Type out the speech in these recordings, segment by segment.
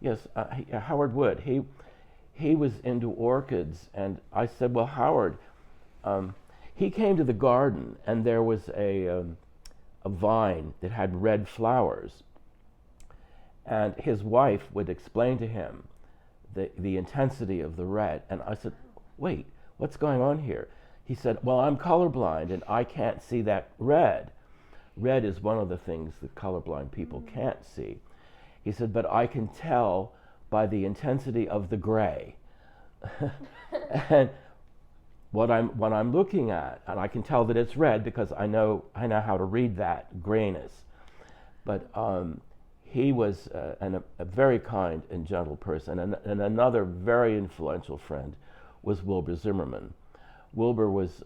Yes, Howard Wood. He was into orchids, and I said, well, Howard, he came to the garden, and there was a vine that had red flowers, and his wife would explain to him the intensity of the red. And I said, wait, what's going on here? He said, well, I'm colorblind, and I can't see that red. Red is one of the things that colorblind people can't see. He said, but I can tell by the intensity of the gray. And what I'm looking at, and I can tell that it's red because I know how to read that grayness. But he was a very kind and gentle person. And another very influential friend was Wilbur Zimmerman. Wilbur was,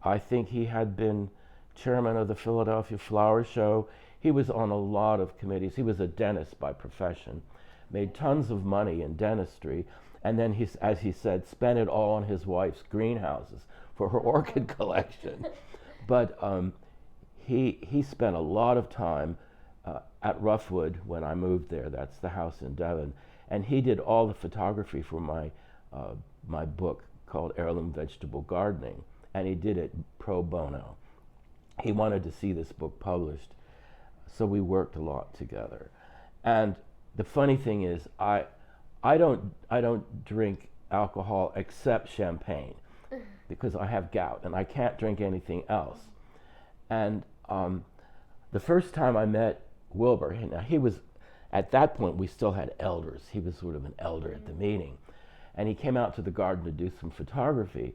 I think he had been chairman of the Philadelphia Flower Show. He was on a lot of committees. He was a dentist by profession, made tons of money in dentistry, and then, as he said, spent it all on his wife's greenhouses for her orchid collection. But he spent a lot of time at Roughwood when I moved there. That's the house in Devon. And he did all the photography for my book called Heirloom Vegetable Gardening, and he did it pro bono. He wanted to see this book published, so we worked a lot together. And the funny thing is, I don't drink alcohol except champagne because I have gout and I can't drink anything else. And the first time I met Wilbur, now he was, at that point we still had elders. He was sort of an elder at the meeting. And he came out to the garden to do some photography.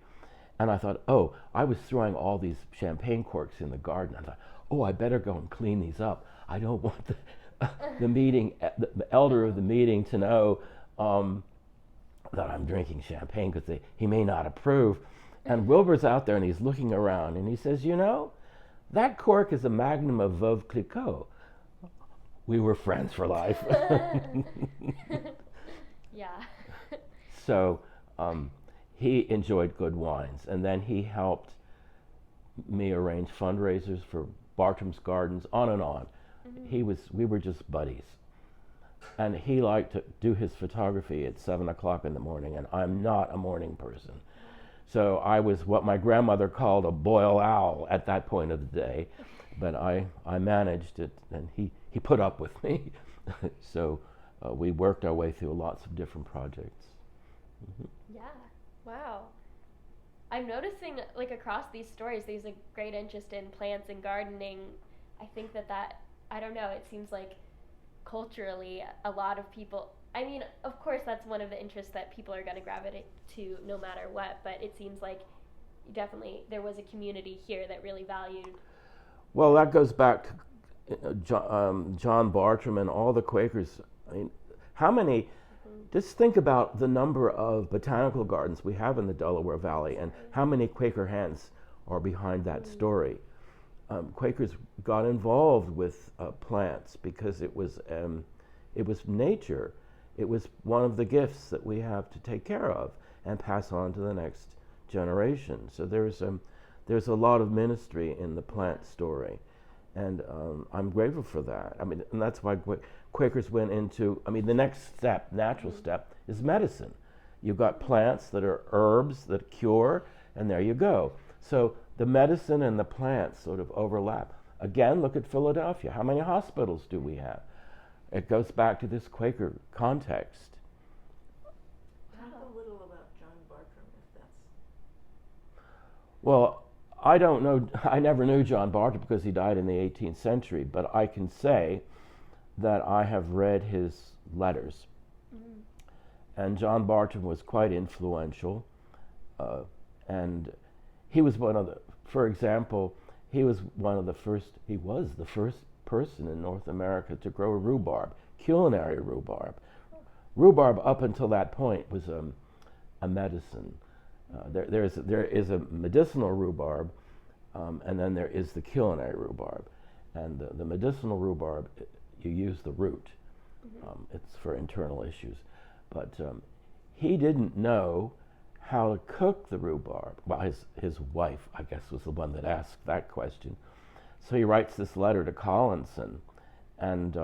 And I thought, oh, I was throwing all these champagne corks in the garden. I thought, oh, I better go and clean these up. I don't want the elder of the meeting to know that I'm drinking champagne because he may not approve. And Wilbur's out there and he's looking around and he says, you know, that cork is a magnum of Veuve Clicquot. We were friends for life. Yeah. So he enjoyed good wines, and then he helped me arrange fundraisers for Bartram's Gardens, on and on. We were just buddies. And he liked to do his photography at 7 o'clock in the morning, and I'm not a morning person. So I was what my grandmother called a boil owl at that point of the day, but I managed it, and he put up with me. So we worked our way through lots of different projects. Yeah. Wow. I'm noticing, like, across these stories, there's a great interest in plants and gardening. I think that I don't know, it seems like culturally a lot of people, I mean, of course that's one of the interests that people are going to gravitate to no matter what, but it seems like definitely there was a community here that really valued. Well, that goes back to John Bartram and all the Quakers. I mean, how many... Just think about the number of botanical gardens we have in the Delaware Valley and how many Quaker hands are behind that story. Quakers got involved with plants because it was nature. It was one of the gifts that we have to take care of and pass on to the next generation. So there's a lot of ministry in the plant story. And I'm grateful for that. I mean, and that's why Quakers went into, I mean, the next step, natural step, is medicine. You've got plants that are herbs that cure, and there you go. So the medicine and the plants sort of overlap. Again, look at Philadelphia. How many hospitals do we have? It goes back to this Quaker context. Talk a little about John Bartram, if that's... Well, I don't know, I never knew John Bartram because he died in the 18th century, but I can say that I have read his letters. And John Bartram was quite influential. And he was one of the, for example, he was the first person in North America to grow rhubarb, culinary rhubarb. Rhubarb up until that point was a medicine. There is a medicinal rhubarb, and then there is the culinary rhubarb. And the medicinal rhubarb, you use the root. It's for internal issues. But he didn't know how to cook the rhubarb. Well, his wife, I guess, was the one that asked that question. So he writes this letter to Collinson and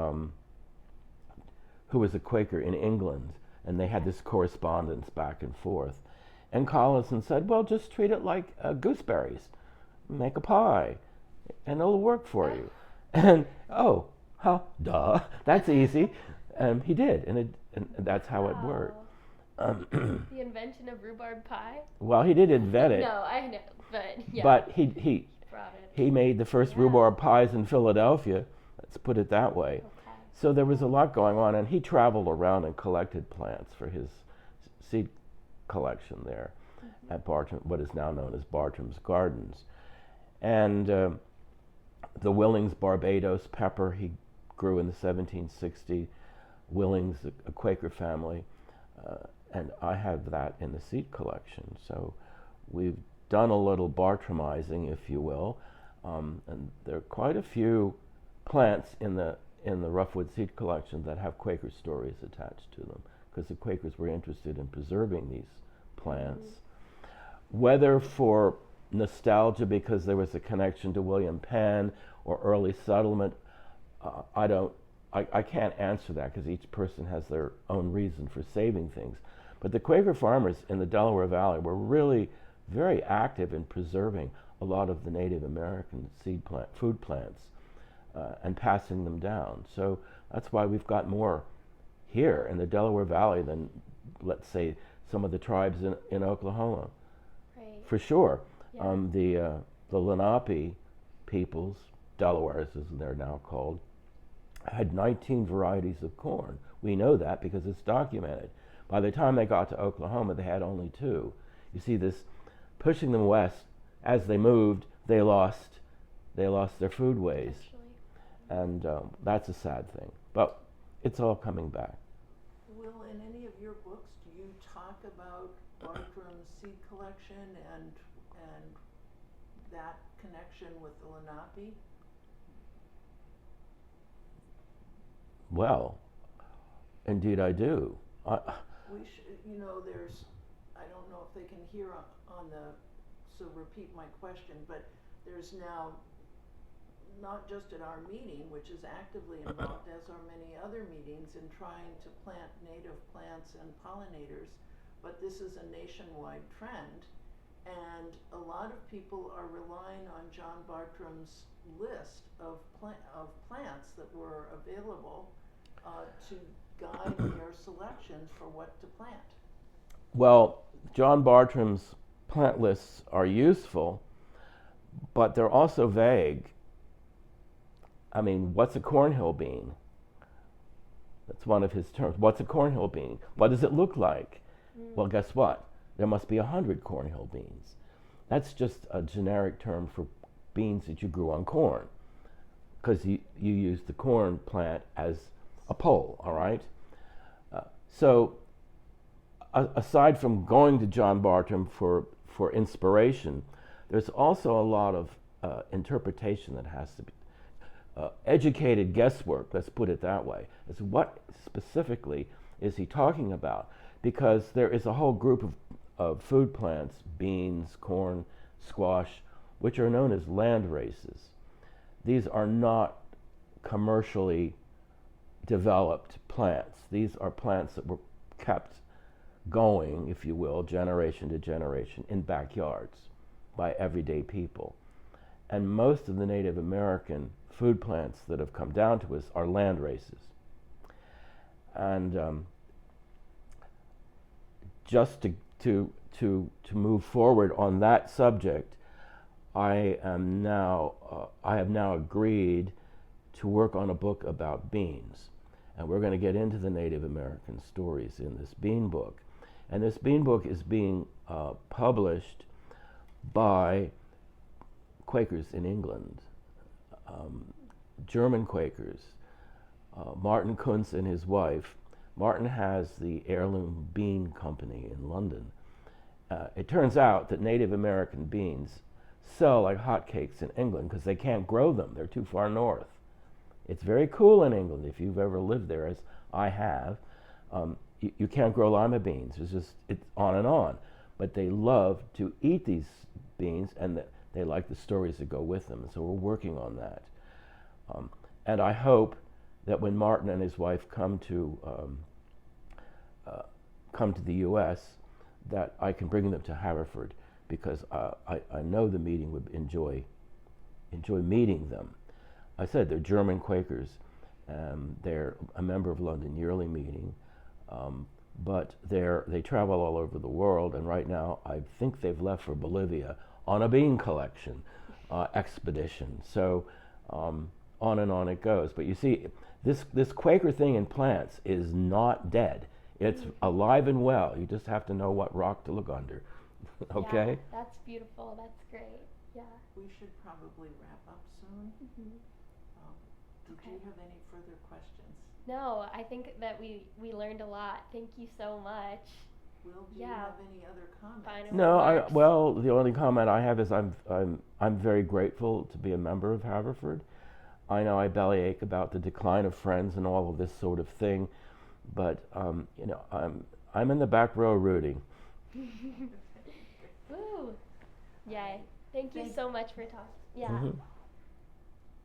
who was a Quaker in England, and they had this correspondence back and forth. And Collinson said, well, just treat it like gooseberries. Make a pie, and it'll work for you. And, duh, that's easy. He did, and that's how it worked. The invention of rhubarb pie? Well, he did invent it. No, I know, but yeah. But he made the first rhubarb pies in Philadelphia. Let's put it that way. Okay. So there was a lot going on, and he traveled around and collected plants for his seed collection there at Bartram, what is now known as Bartram's Gardens. And the Willings Barbados pepper he grew in the 1760s. Willings, a Quaker family, and I have that in the seed collection. So we've done a little Bartramizing, if you will, and there are quite a few plants in the Roughwood seed collection that have Quaker stories attached to them, because the Quakers were interested in preserving these plants, whether for nostalgia because there was a connection to William Penn or early settlement. I can't answer that because each person has their own reason for saving things. But the Quaker farmers in the Delaware Valley were really very active in preserving a lot of the Native American food plants and passing them down. So that's why we've got more here in the Delaware Valley than, let's say, some of the tribes in Oklahoma. Right. For sure. Yeah. The Lenape peoples, Delawares as they're now called, had 19 varieties of corn. We know that because it's documented. By the time they got to Oklahoma, they had only 2. You see this pushing them west. As they moved, they lost their foodways. And that's a sad thing. But it's all coming back. Will, in any of your books, do you talk about Bartram's seed collection and that connection with the Lenape? Well, indeed I do. There's, I don't know if they can hear so repeat my question, but there's now, not just at our meeting, which is actively involved, as are many other meetings, in trying to plant native plants and pollinators, but this is a nationwide trend, and a lot of people are relying on John Bartram's list of plants that were available to guide their selections for what to plant. Well, John Bartram's plant lists are useful, but they're also vague. I mean, what's a cornhill bean? That's one of his terms. What's a cornhill bean? What does it look like? Well, guess what? There must be 100 cornhill beans. That's just a generic term for beans that you grew on corn, because you use the corn plant as a pole, all right? Aside from going to John Bartram for inspiration, there's also a lot of interpretation that has to be educated guesswork, let's put it that way, as what specifically is he talking about? Because there is a whole group of food plants, beans, corn, squash, which are known as land races. These are not commercially developed plants. These are plants that were kept going, if you will, generation to generation in backyards by everyday people. And most of the Native American food plants that have come down to us are land races. And just to move forward on that subject, I have now agreed to work on a book about beans. And we're going to get into the Native American stories in this bean book. And this bean book is being published by Quakers in England, German Quakers, Martin Kuntz and his wife. Martin has the Heirloom Bean Company in London. It turns out that Native American beans sell like hotcakes in England because they can't grow them. They're too far north. It's very cool in England if you've ever lived there, as I have. You can't grow lima beans. It's on and on. But they love to eat these beans, and they like the stories that go with them. And so we're working on that. And I hope that when Martin and his wife come to the U.S., that I can bring them to Haverford, because I know the meeting would enjoy meeting them. I said they're German Quakers. They're a member of London Yearly Meeting, but they travel all over the world, and right now I think they've left for Bolivia on a bean collection expedition. So on and on it goes. But you see, this Quaker thing in plants is not dead. It's alive and well. You just have to know what rock to look under. Okay? Yeah, that's beautiful. That's great. Yeah. We should probably wrap up soon. Mm-hmm. Did you have any further questions? No, I think that we learned a lot. Thank you so much. Will, do you have any other comments? Final No, remarks? well, the only comment I have is I'm very grateful to be a member of Haverford. I know I bellyache about the decline of Friends and all of this sort of thing, but I'm in the back row rooting. Woo! Yay! Thank you so much for talking. Yeah. Mm-hmm.